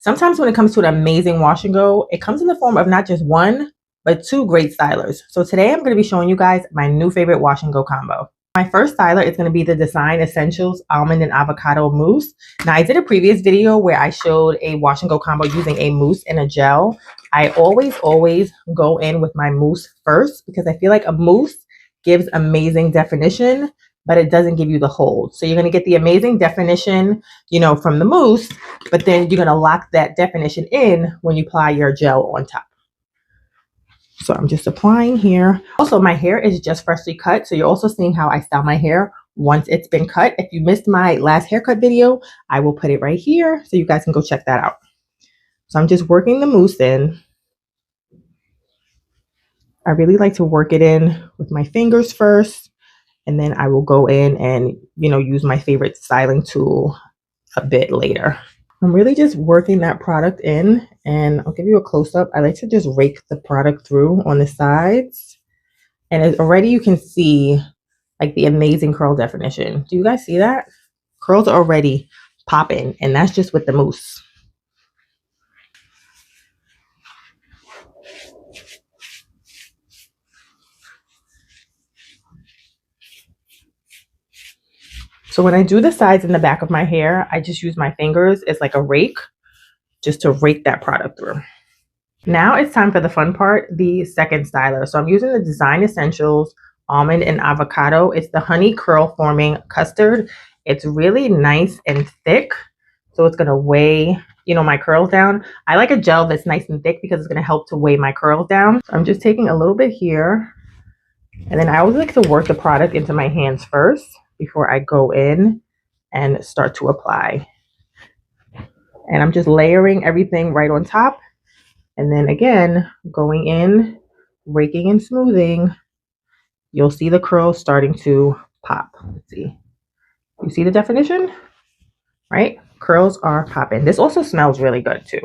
Sometimes when it comes to an amazing wash and go, it comes in the form of not just one, but two great stylers. So today I'm going to be showing you guys my new favorite wash and go combo. My first styler is going to be the Design Essentials Almond and Avocado Mousse. Now I did a previous video where I showed a wash and go combo using a mousse and a gel. I always go in with my mousse first because I feel like a mousse gives amazing definition, but it doesn't give you the hold. So you're going to get the amazing definition, from the mousse, but then you're going to lock that definition in when you apply your gel on top. So I'm just applying here. Also, my hair is just freshly cut. So you're also seeing how I style my hair once it's been cut. If you missed my last haircut video, I will put it right here so you guys can go check that out. So I'm just working the mousse in. I really like to work it in with my fingers first, and then I will go in and, use my favorite styling tool a bit later. I'm really just working that product in, and I'll give you a close-up. I like to just rake the product through on the sides, and already you can see like the amazing curl definition. Do you guys see that? Curls are already popping, and that's just with the mousse. So when I do the sides and the back of my hair, I just use my fingers as like a rake, just to rake that product through. Now it's time for the fun part, the second styler. So I'm using the Design Essentials Almond and Avocado. It's the Honey Curl Forming Custard. It's really nice and thick, so it's going to weigh, my curls down. I like a gel that's nice and thick because it's going to help to weigh my curls down. So I'm just taking a little bit here, and then I always like to work the product into my hands first before I go in and start to apply. And I'm just layering everything right on top. And then again, going in, raking and smoothing, you'll see the curls starting to pop. Let's see. You see the definition? Right? Curls are popping. This also smells really good too.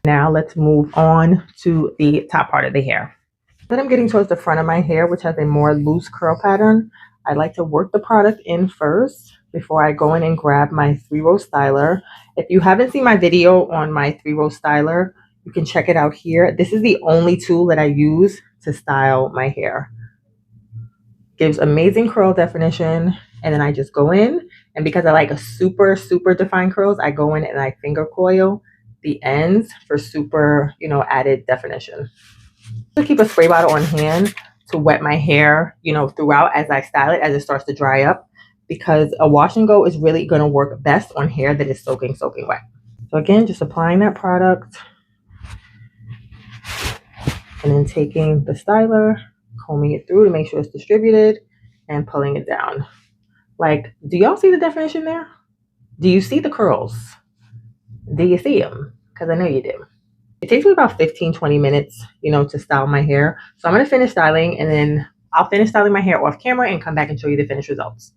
Now let's move on to the top part of the hair. Then I'm getting towards the front of my hair, which has a more loose curl pattern. I like to work the product in first before I go in and grab my 3-row styler. If you haven't seen my video on my 3-row styler, you can check it out here. This is the only tool that I use to style my hair. Gives amazing curl definition, and then I just go in, and because I like a super defined curls, I go in and I finger coil the ends for super, added definition. To keep a spray bottle on hand to wet my hair, throughout as I style it, as it starts to dry up, because a wash and go is really going to work best on hair that is soaking wet. So again, just applying that product, and then taking the styler, combing it through to make sure it's distributed, and pulling it down. Like, do y'all see the definition there? Do you see the curls? Do you see them? Because I know you do. It takes me about 15-20 minutes, to style my hair. So I'm going to finish styling, and then I'll finish styling my hair off camera and come back and show you the finished results.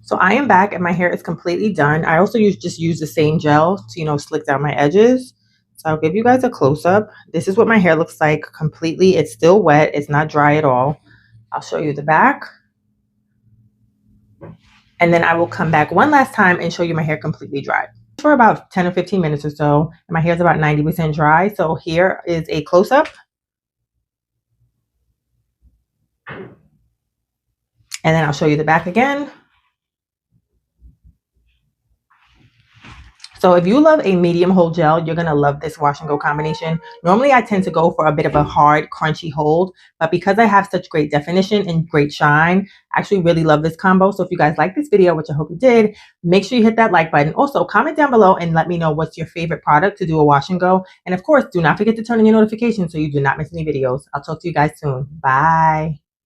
So I am back and my hair is completely done. I also just use the same gel to, slick down my edges. So I'll give you guys a close-up. This is what my hair looks like completely. It's still wet. It's not dry at all. I'll show you the back. And then I will come back one last time and show you my hair completely dry. For about 10 or 15 minutes or so, and my hair is about 90% dry. So here is a close-up. And then I'll show you the back again. So if you love a medium hold gel, you're going to love this wash and go combination. Normally I tend to go for a bit of a hard, crunchy hold, but because I have such great definition and great shine, I actually really love this combo. So if you guys like this video, which I hope you did, make sure you hit that like button. Also, comment down below and let me know what's your favorite product to do a wash and go. And of course, do not forget to turn on your notifications so you do not miss any videos. I'll talk to you guys soon. Bye.